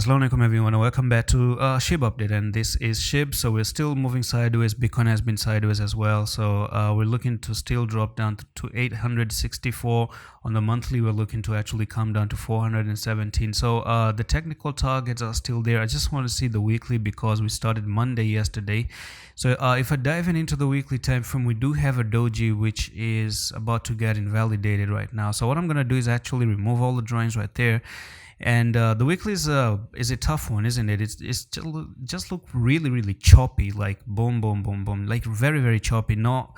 Assalamu alaikum everyone, and welcome back to SHIB update, and this is SHIB. So we're still moving sideways. Bitcoin has been sideways as well, so we're looking to still drop down to 864 on the monthly. We're looking to actually come down to 417. So the technical targets are still there. I just want to see the weekly because we started Monday yesterday. So if I dive into the weekly time frame, we do have a doji which is about to get invalidated right now. So what I'm going to do is actually remove all the drawings right there. And the weekly is a tough one, isn't it? It's just look really choppy, like boom, like very choppy. No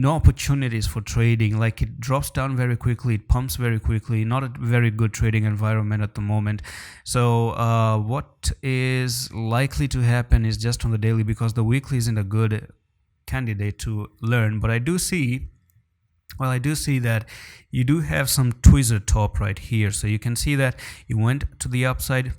opportunities for trading. Like it drops down very quickly, it pumps very quickly. Not a very good trading environment at the moment. So what is likely to happen is just on the daily, because the weekly isn't a good candidate to learn. But I do see that you do have some tweezer top right here. So you can see that you went to the upside,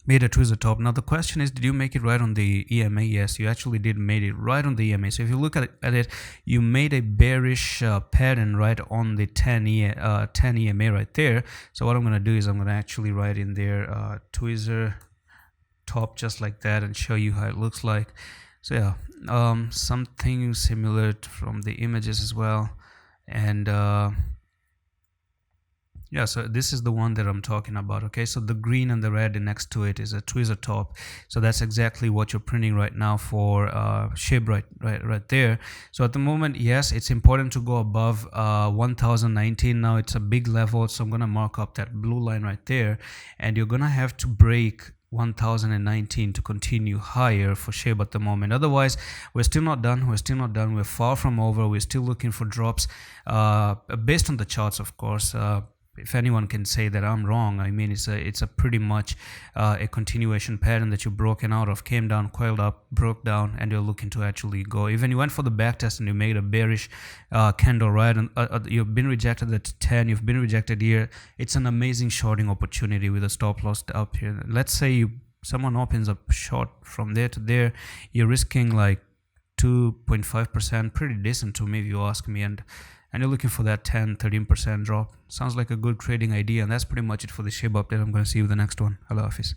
made a tweezer top. Now the question is, did you make it right on the EMA? Yes, you actually did made it right on the EMA. So if you look at it, you made a bearish pattern right on the 10 EMA right there. So what I'm going to do is I'm going to actually write in there tweezer top just like that and show you how it looks like. So yeah, something similar from the images as well. And yeah, so this is the one that I'm talking about. Okay, so the green and the red next to it is a tweezer top. So that's exactly what you're printing right now for SHIB right there. So at the moment, yes, it's important to go above 1019. Now it's a big level, so I'm gonna mark up that blue line right there, and you're gonna have to break 1019 to continue higher for SHIB at the moment. Otherwise, we're still not done. We're far from over. We're still looking for drops based on the charts, of course. If anyone can say that I'm wrong, I mean, it's a pretty much a continuation pattern that you've broken out of, came down, coiled up, broke down, and you're looking to actually go. Even you went for the back test and you made a bearish candle, right? And you've been rejected at 10, you've been rejected here. It's an amazing shorting opportunity with a stop loss up here. Let's say someone opens up short from there to there, you're risking like 2.5%, pretty decent to me if you ask me, and you're looking for that 10-13% drop. Sounds like a good trading idea, and that's pretty much it for the SHIB update. I'm going to see you in the next one. Allah Hafiz.